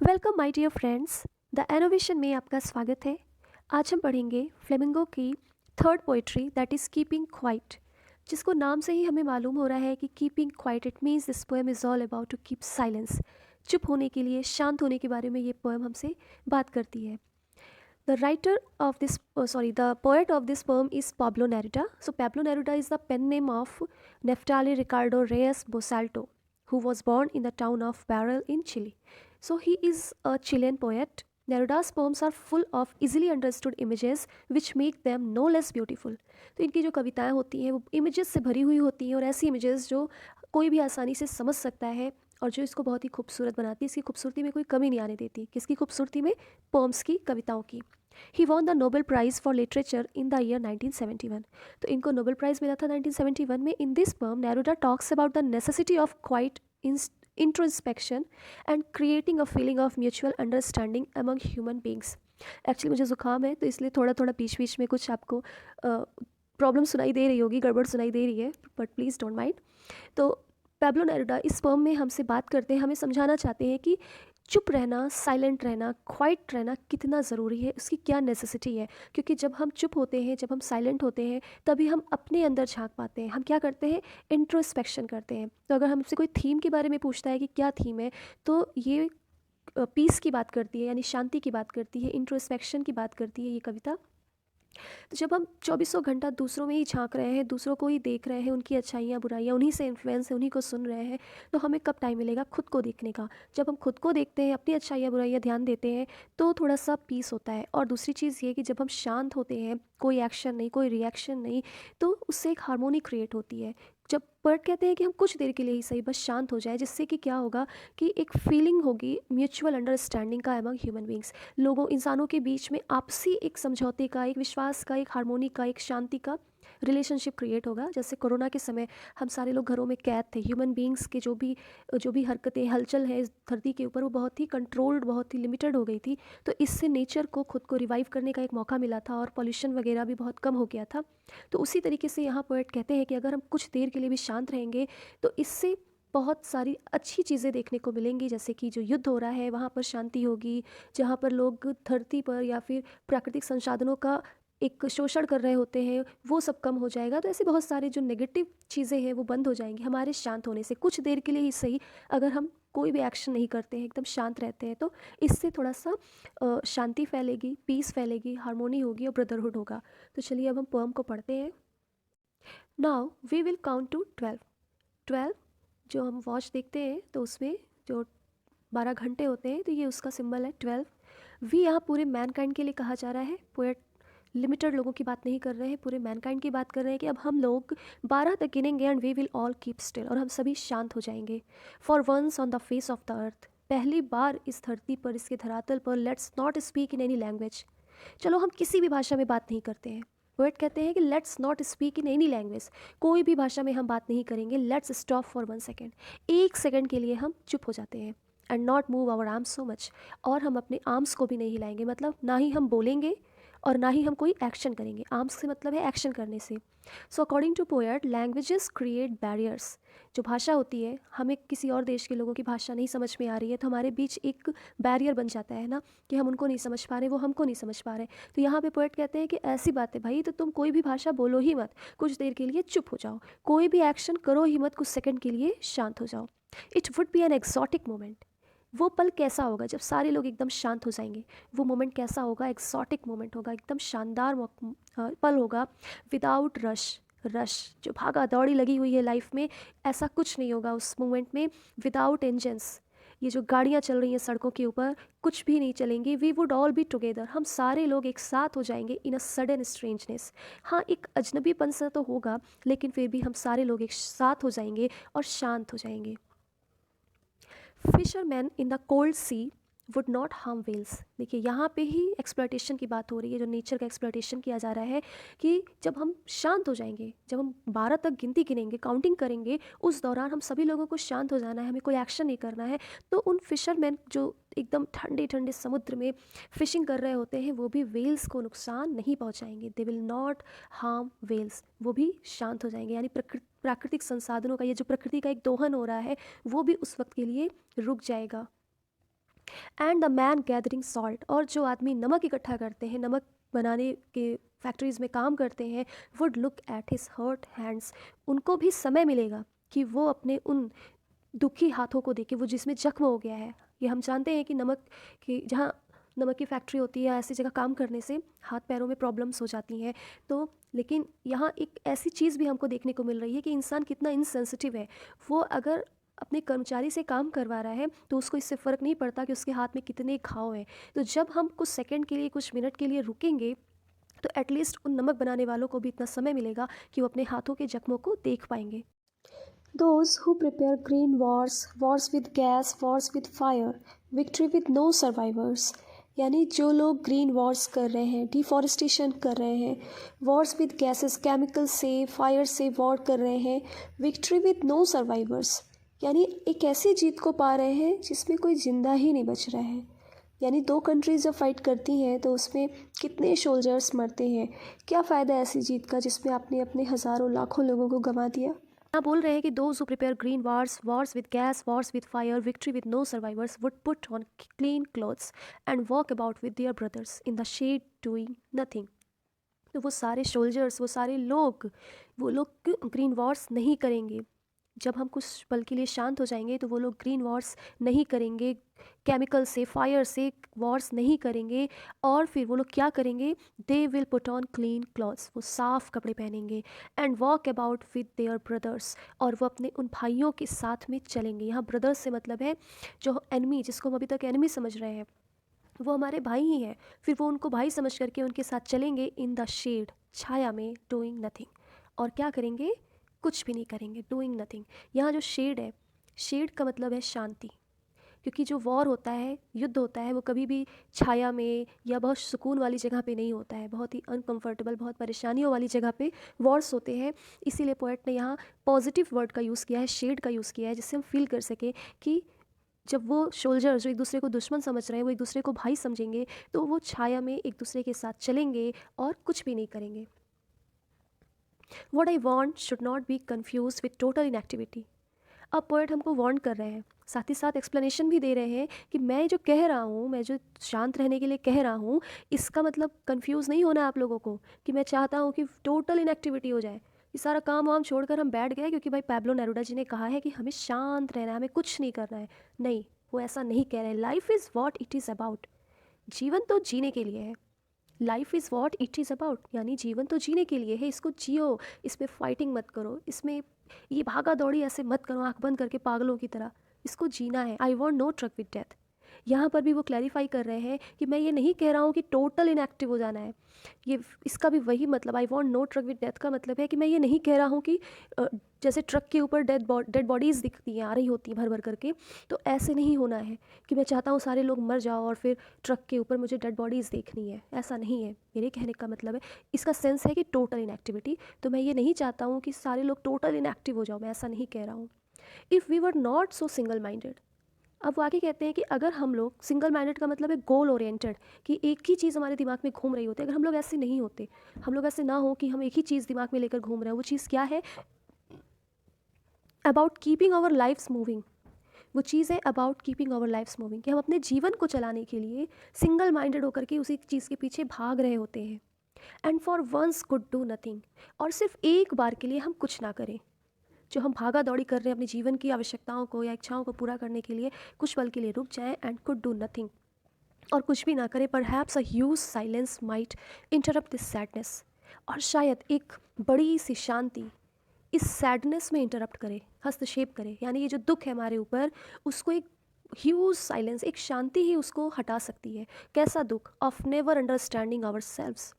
Welcome my dear friends. The innovation में आपका स्वागत है। आज हम पढ़ेंगे फ्लेमिंगो की third poetry that is keeping quiet, जिसको नाम से ही हमें मालूम हो रहा है कि keeping quiet it means this poem is all about to keep silence. चुप होने के लिए, शांत होने के बारे में ये पोएम हमसे बात करती है। The writer of this, the poet of this poem is Pablo Neruda. So Pablo Neruda is the pen name of Neftali Ricardo Reyes Bosalto, who was born in the town of Barrel in Chile. So he is a Chilean poet. Neruda's poems are full of easily understood images which make them no less beautiful. तो इनकी जो कविताएं होती हैं वो images से भरी हुई होती हैं, और ऐसी इमेजेस जो कोई भी आसानी से समझ सकता है और जो इसको बहुत ही खूबसूरत बनाती है। इसकी खूबसूरती में कोई कमी नहीं आने देती। किसकी खूबसूरती में? पोम्स की, कविताओं की। He won the Nobel prize for literature in the year 1971। तो इनको नोबेल प्राइज़ मिला था 1971 में। In this poem Neruda talks about the necessity of quiet introspection and creating a feeling of mutual understanding among human beings. Actually मुझे ज़ुकाम है, तो इसलिए थोड़ा थोड़ा बीच बीच में कुछ आपको प्रॉब्लम सुनाई दे रही होगी, गड़बड़ सुनाई दे रही है, बट प्लीज़ डोंट माइंड। तो पैब्लो नेरुडा इस पोम में हमसे बात करते हैं, हमें समझाना चाहते हैं कि चुप रहना, साइलेंट रहना, क्वाइट रहना कितना ज़रूरी है, उसकी क्या नेसेसिटी है। क्योंकि जब हम चुप होते हैं, जब हम साइलेंट होते हैं, तभी हम अपने अंदर झांक पाते हैं। हम क्या करते हैं? इंट्रोस्पेक्शन करते हैं। तो अगर हमसे कोई थीम के बारे में पूछता है कि क्या थीम है, तो ये पीस की बात करती है, यानी शांति की बात करती है, इंट्रोस्पेक्शन की बात करती है ये कविता। तो जब हम चौबीसों घंटा दूसरों में ही झांक रहे हैं, दूसरों को ही देख रहे हैं, उनकी अच्छाइयाँ बुराइयाँ, उन्हीं से इन्फ्लुएंस है, उन्हीं को सुन रहे हैं, तो हमें कब टाइम मिलेगा खुद को देखने का? जब हम खुद को देखते हैं, अपनी अच्छाइयाँ बुराइयाँ ध्यान देते हैं, तो थोड़ा सा पीस होता है। और दूसरी चीज़ ये कि जब हम शांत होते हैं, कोई एक्शन नहीं, कोई रिएक्शन नहीं, तो उससे एक हार्मोनी क्रिएट होती है। जब पोएट कहते हैं कि हम कुछ देर के लिए ही सही बस शांत हो जाए, जिससे कि क्या होगा कि एक फीलिंग होगी म्यूचुअल अंडरस्टैंडिंग का अमंग ह्यूमन बींग्स। लोगों, इंसानों के बीच में आपसी एक समझौते का, एक विश्वास का, एक हार्मोनी का, एक शांति का रिलेशनशिप क्रिएट होगा। जैसे कोरोना के समय हम सारे लोग घरों में कैद थे, ह्यूमन बींग्स के जो भी हरकतें, हलचल है इस धरती के ऊपर, वो बहुत ही कंट्रोल्ड, बहुत ही लिमिटेड हो गई थी। तो इससे नेचर को खुद को रिवाइव करने का एक मौका मिला था, और पॉल्यूशन वगैरह भी बहुत कम हो गया था। तो उसी तरीके से यहाँ पोएट कहते हैं कि अगर हम कुछ देर के लिए भी शांत रहेंगे, तो इससे बहुत सारी अच्छी चीज़ें देखने को मिलेंगी। जैसे कि जो युद्ध हो रहा है वहाँ पर शांति होगी, जहाँ पर लोग धरती पर या फिर प्राकृतिक संसाधनों का एक शोषण कर रहे होते हैं, वो सब कम हो जाएगा। तो ऐसे बहुत सारे जो नेगेटिव चीज़ें हैं वो बंद हो जाएंगी हमारे शांत होने से, कुछ देर के लिए ही सही। अगर हम कोई भी एक्शन नहीं करते हैं, एकदम शांत रहते हैं, तो इससे थोड़ा सा शांति फैलेगी, पीस फैलेगी, हार्मोनी होगी और ब्रदरहुड होगा। तो चलिए अब हम पोएम को पढ़ते हैं। Now we will count to 12। 12, जो हम वॉच देखते हैं तो उसमें जो 12 घंटे होते हैं, तो ये उसका सिंबल है 12। वी यहाँ पूरे मैनकाइंड के लिए कहा जा रहा है। पोएट लिमिटेड लोगों की बात नहीं कर रहे हैं, पूरे मैनकाइंड की बात कर रहे हैं कि अब हम लोग 12 तक गिनेंगे and we will all keep still, और हम सभी शांत हो जाएंगे। For once on the face of the earth, पहली बार इस धरती पर, इसके धरातल पर, let's not speak in any language. चलो हम किसी भी भाषा में बात नहीं करते हैं। पोएट कहते हैं कि let's not speak in any language, कोई भी भाषा में हम बात नहीं करेंगे। लेट्स स्टॉप फॉर 1 सेकेंड, एक सेकेंड के लिए हम चुप हो जाते हैं। And not move our arms so much, और हम अपने आर्म्स को भी नहीं हिलाएंगे, मतलब ना ही हम बोलेंगे और ना ही हम कोई एक्शन करेंगे। आर्म्स से मतलब है एक्शन करने से। So according to poet, languages create barriers. जो भाषा होती है, हमें किसी और देश के लोगों की भाषा नहीं समझ में आ रही है, तो हमारे बीच एक बैरियर बन जाता है ना, कि हम उनको नहीं समझ पा रहे, वो हमको नहीं समझ पा रहे। तो यहाँ पे पोएट कहते हैं कि ऐसी बात है भाई, तो तुम कोई भी भाषा बोलो ही मत, कुछ देर के लिए चुप हो जाओ, कोई भी एक्शन करो ही मत, कुछ सेकंड के लिए शांत हो जाओ। It would be an exotic moment. वो पल कैसा होगा जब सारे लोग एकदम शांत हो जाएंगे? वो मोमेंट कैसा होगा? एक्सॉटिक मोमेंट होगा, एकदम शानदार पल होगा। विदाउट रश, रश जो भागा दौड़ी लगी हुई है लाइफ में, ऐसा कुछ नहीं होगा उस मोमेंट में। विदाउट इंजन्स, ये जो गाड़ियाँ चल रही हैं सड़कों के ऊपर, कुछ भी नहीं चलेंगी। We would all be together, हम सारे लोग एक साथ हो जाएंगे। इन अ सडन स्ट्रेंजनेस, हाँ एक अजनबीपन सा तो होगा, लेकिन फिर भी हम सारे लोग एक साथ हो जाएंगे और शांत हो जाएंगे। Fisherman in the cold sea would not harm whales. देखिए यहाँ पे ही एक्सप्लॉयटेशन की बात हो रही है, जो नेचर का एक्सप्लॉयटेशन किया जा रहा है, कि जब हम शांत हो जाएंगे, जब हम 12 तक गिनती गिनेंगे, काउंटिंग करेंगे, उस दौरान हम सभी लोगों को शांत हो जाना है, हमें कोई एक्शन नहीं करना है। तो उन फिशरमैन जो एकदम ठंडे ठंडे समुद्र में फिशिंग कर रहे होते हैं, वो भी वेल्स को नुकसान नहीं पहुँचाएंगे। They will not harm whales, वो भी शांत हो जाएंगे। यानी प्राकृतिक संसाधनों का, ये जो प्रकृति का एक दोहन हो रहा है, वो भी उस वक्त के लिए रुक जाएगा। And the man gathering salt, और जो आदमी नमक इकट्ठा करते हैं, नमक बनाने के फैक्ट्रीज़ में काम करते हैं, would look at his hurt hands, उनको भी समय मिलेगा कि वो अपने उन दुखी हाथों को देखे, वो जिसमें जख्म हो गया है। ये हम जानते हैं कि नमक की जहाँ नमक की फैक्ट्री होती है, ऐसी जगह काम करने से हाथ पैरों में प्रॉब्लम्स हो जाती हैं। तो लेकिन यहाँ एक ऐसी चीज़ भी हमको देखने को मिल रही है कि इंसान कितना इनसेंसिटिव है। वो अगर अपने कर्मचारी से काम करवा रहा है तो उसको इससे फ़र्क नहीं पड़ता कि उसके हाथ में कितने घाव हैं। तो जब हम कुछ सेकंड के लिए, कुछ मिनट के लिए रुकेंगे, तो एटलीस्ट उन नमक बनाने वालों को भी इतना समय मिलेगा कि वो अपने हाथों के जख्मों को देख पाएंगे। Those who prepare green wars, wars with gas, wars with fire, victory with no survivors, यानी जो लोग ग्रीन वॉर्स कर रहे हैं, डिफॉरेस्टेशन कर रहे हैं, वॉर्स विद गैसेस, केमिकल से, फायर से वॉर कर रहे हैं, विक्ट्री विद नो सर्वाइवर्स, यानी एक ऐसी जीत को पा रहे हैं जिसमें कोई ज़िंदा ही नहीं बच रहा है। यानी दो कंट्रीज़ जब फाइट करती हैं तो उसमें कितने सोल्जर्स मरते हैं, क्या फ़ायदा ऐसी जीत का जिसमें आपने अपने हज़ारों लाखों लोगों को गंवा दिया। यहाँ बोल रहे हैं कि those who prepare green wars, wars with gas, wars with fire, victory with no survivors would put on clean clothes and walk about with their brothers in the shade doing nothing. तो वो सारे soldiers, वो लोग green Wars नहीं करेंगे। जब हम कुछ पल के लिए शांत हो जाएंगे तो वो लोग ग्रीन वॉर्स नहीं करेंगे, केमिकल से, फायर से वॉर्स नहीं करेंगे, और फिर वो लोग क्या करेंगे, they will put on clean clothes, वो साफ़ कपड़े पहनेंगे, and walk about with their brothers, और वो अपने उन भाइयों के साथ में चलेंगे। यहाँ ब्रदर्स से मतलब है जो एनिमी, जिसको हम अभी तक एनिमी समझ रहे हैं, वो हमारे भाई ही हैं, फिर वो उनको भाई समझ करके उनके साथ चलेंगे इन द शेड, छाया में, डूइंग नथिंग, और क्या करेंगे, कुछ भी नहीं करेंगे, डूइंग नथिंग। यहाँ जो शेड है, शेड का मतलब है शांति, क्योंकि जो वॉर होता है, युद्ध होता है, वो कभी भी छाया में या बहुत सुकून वाली जगह पे नहीं होता है, बहुत ही अनकंफर्टेबल, बहुत परेशानियों वाली जगह पे वॉर्स होते हैं। इसीलिए पोएट ने यहाँ पॉजिटिव वर्ड का यूज़ किया है, शेड का यूज़ किया है, जिससे हम फील कर सकें कि जब वो सोल्जर जो एक दूसरे को दुश्मन समझ रहे हैं वो एक दूसरे को भाई समझेंगे, तो वो छाया में एक दूसरे के साथ चलेंगे और कुछ भी नहीं करेंगे। What I want should not be confused with total inactivity. अब पोएट हमको वार्न कर रहे हैं, साथ ही साथ एक्सप्लेनेशन भी दे रहे हैं कि मैं जो कह रहा हूँ, मैं जो शांत रहने के लिए कह रहा हूँ, इसका मतलब कंफ्यूज नहीं होना है आप लोगों को कि मैं चाहता हूँ कि टोटल इनएक्टिविटी हो जाए, ये सारा काम वाम छोड़कर हम बैठ गए क्योंकि भाई पैब्लो नेरूडा जी ने कहा है कि हमें शांत रहना है, हमें कुछ नहीं करना है। नहीं, वो ऐसा नहीं कह रहे हैं। Life is what it is about, जीवन तो जीने के लिए है। Life is what it is about, यानी जीवन तो जीने के लिए है, इसको जियो, इसमें फाइटिंग मत करो, इसमें ये भागा दौड़ी ऐसे मत करो आंख बंद करके पागलों की तरह, इसको जीना है। I want no truck with death. यहाँ पर भी वो क्लैरिफाई कर रहे हैं कि मैं ये नहीं कह रहा हूँ कि टोटल इनएक्टिव हो जाना है, ये इसका भी वही मतलब, I want no truck with death का मतलब है कि मैं ये नहीं कह रहा हूँ कि जैसे ट्रक के ऊपर डेड बॉडीज़ दिखती हैं, आ रही होती हैं भर भर करके, तो ऐसे नहीं होना है कि मैं चाहता हूँ सारे लोग मर जाओ और फिर ट्रक के ऊपर मुझे डेड बॉडीज़ देखनी है, ऐसा नहीं है मेरे कहने का मतलब है। इसका सेंस है कि टोटल इनएक्टिविटी, तो मैं ये नहीं चाहता हूँ कि सारे लोग टोटल इनएक्टिव हो जाओ, मैं ऐसा नहीं कह रहा हूँ। If we were not so single minded, अब वो आगे कहते हैं कि अगर हम लोग, सिंगल माइंडेड का मतलब है गोल ओरिएंटेड, कि एक ही चीज़ हमारे दिमाग में घूम रही होती है, अगर हम लोग ऐसे नहीं होते, हम लोग ऐसे ना हो कि हम एक ही चीज़ दिमाग में लेकर घूम रहे हैं, वो चीज़ क्या है, about keeping our lives moving, वो चीज़ है about keeping our lives moving, कि हम अपने जीवन को चलाने के लिए सिंगल माइंडेड होकर के उसी चीज़ के पीछे भाग रहे होते हैं। And for once could do nothing, और सिर्फ एक बार के लिए हम कुछ ना करें, जो हम भागा दौड़ी कर रहे हैं अपने जीवन की आवश्यकताओं को या इच्छाओं को पूरा करने के लिए, कुछ पल के लिए रुक जाएं एंड कुड डू नथिंग, और कुछ भी ना करें। Perhaps a huge silence might interrupt this sadness, और शायद एक बड़ी सी शांति इस सैडनेस में इंटरप्ट करे, हस्तक्षेप करे, यानी ये जो दुख है हमारे ऊपर, उसको एक ह्यूज साइलेंस, एक शांति ही उसको हटा सकती है। कैसा दुख, of never understanding ourselves,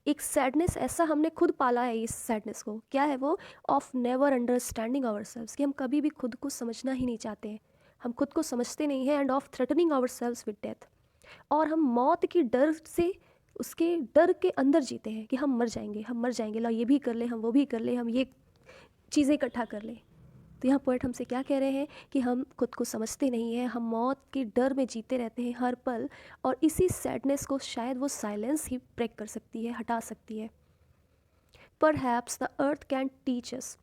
एक सैडनेस ऐसा हमने खुद पाला है इस सैडनेस को, क्या है वो, of never understanding ourselves, कि हम कभी भी खुद को समझना ही नहीं चाहते हैं, हम खुद को समझते नहीं हैं, and of threatening ourselves with death, और हम मौत की डर से, उसके डर के अंदर जीते हैं कि हम मर जाएंगे, हम मर जाएंगे, ला ये भी कर ले, हम वो भी कर ले, हम ये चीज़ें इकट्ठा कर लें। तो यहाँ पोएट हमसे क्या कह रहे हैं कि हम खुद को समझते नहीं हैं, हम मौत के डर में जीते रहते हैं हर पल, और इसी सैडनेस को शायद वो साइलेंस ही ब्रेक कर सकती है, हटा सकती है। Perhaps the earth can teach अस,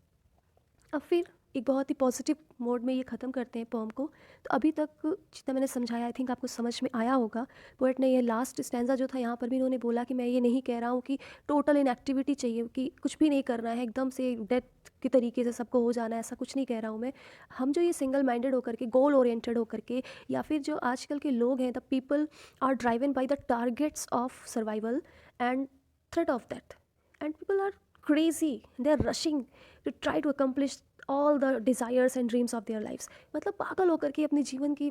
अब फिर एक बहुत ही पॉजिटिव मोड में ये ख़त्म करते हैं पोम को। तो अभी तक जितना मैंने समझाया आई थिंक आपको समझ में आया होगा। पोएट ने ये लास्ट स्टैंजा जो था यहाँ पर भी इन्होंने बोला कि मैं ये नहीं कह रहा हूँ कि टोटल इनएक्टिविटी चाहिए, कि कुछ भी नहीं करना है, एकदम से डेथ की तरीके से सबको हो जाना है, ऐसा कुछ नहीं कह रहा हूँ मैं। हम जो ये सिंगल माइंडेड होकर के, गोल ओरिएंटेड होकर के, या फिर जो आजकल के लोग हैं, the people are driven by the targets of survival and threat of death, and people are crazy, they are rushing to try to accomplish all the desires and dreams of their lives। मतलब पागल होकर के अपने जीवन की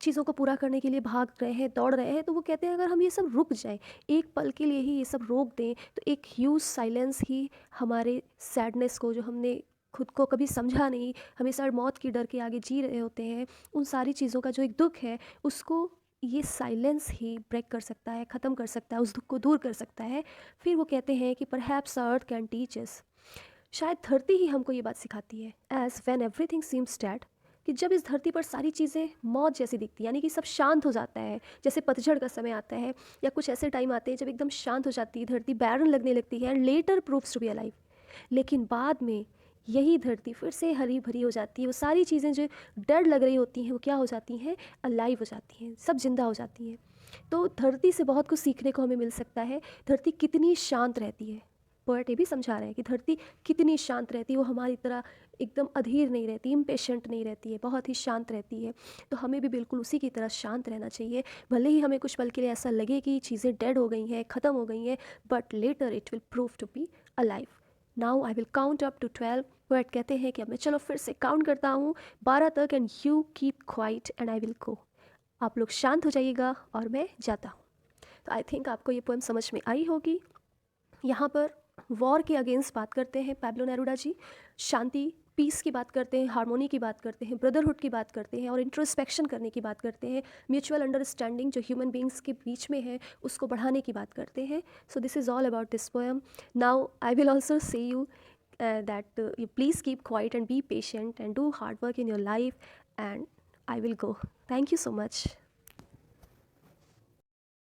चीज़ों को पूरा करने के लिए भाग रहे हैं, दौड़ रहे हैं। तो वो कहते हैं अगर हम ये सब रुक जाएं, एक पल के लिए ही ये सब रोक दें, तो एक ह्यूज साइलेंस ही हमारे सैडनेस को, जो हमने खुद को कभी समझा नहीं, हमेशा मौत की डर के आगे जी रहे होते हैं, उन सारी चीज़ों का जो एक दुख है, उसको ये साइलेंस ही ब्रेक कर सकता है, ख़त्म कर सकता है, उस दुख को दूर कर सकता है। फिर वो कहते हैं कि perhaps earth can teach us, शायद धरती ही हमको ये बात सिखाती है। As when everything seems dead, कि जब इस धरती पर सारी चीज़ें मौत जैसी दिखती, यानी कि सब शांत हो जाता है, जैसे पतझड़ का समय आता है, या कुछ ऐसे टाइम आते हैं जब एकदम शांत हो जाती है धरती, बैरन लगने लगती है, and later proves to be alive. लेकिन बाद में यही धरती फिर से हरी भरी हो जाती है, वो सारी चीज़ें जो डेड लग रही होती हैं वो क्या हो जाती हैं, अलाइव हो जाती हैं, सब जिंदा हो जाती हैं। तो धरती से बहुत कुछ सीखने को हमें मिल सकता है। धरती कितनी शांत रहती है, पोएट ये भी समझा रहे हैं कि धरती कितनी शांत रहती है, वो हमारी तरह एकदम अधीर नहीं रहती, इम्पेशेंट नहीं रहती है, बहुत ही शांत रहती है। तो हमें भी बिल्कुल उसी की तरह शांत रहना चाहिए। भले ही हमें कुछ पल के लिए ऐसा लगे कि चीज़ें डेड हो गई हैं, ख़त्म हो गई हैं, but later it will prove to be alive. Now I will count up to 12। Poet कहते हैं कि अब मैं चलो फिर से काउंट करता हूँ 12 तक, and you keep quiet and I will go. आप लोग शांत हो जाइएगा और मैं जाता हूँ। तो आई थिंक आपको ये पोएम समझ में आई होगी। यहाँ पर वॉर के अगेंस्ट बात करते हैं पैब्लो नेरूडा जी, शांति, पीस की बात करते हैं, हार्मोनी की बात करते हैं, ब्रदरहुड की बात करते हैं, और इंट्रोस्पेक्शन करने की बात करते हैं, म्यूचुअल अंडरस्टैंडिंग जो ह्यूमन बींग्स के बीच में है उसको बढ़ाने की बात करते हैं। So this is all about this poem. Now I will also say you that you please keep quiet and be patient and do hard work in your life, and I will go. Thank you so much.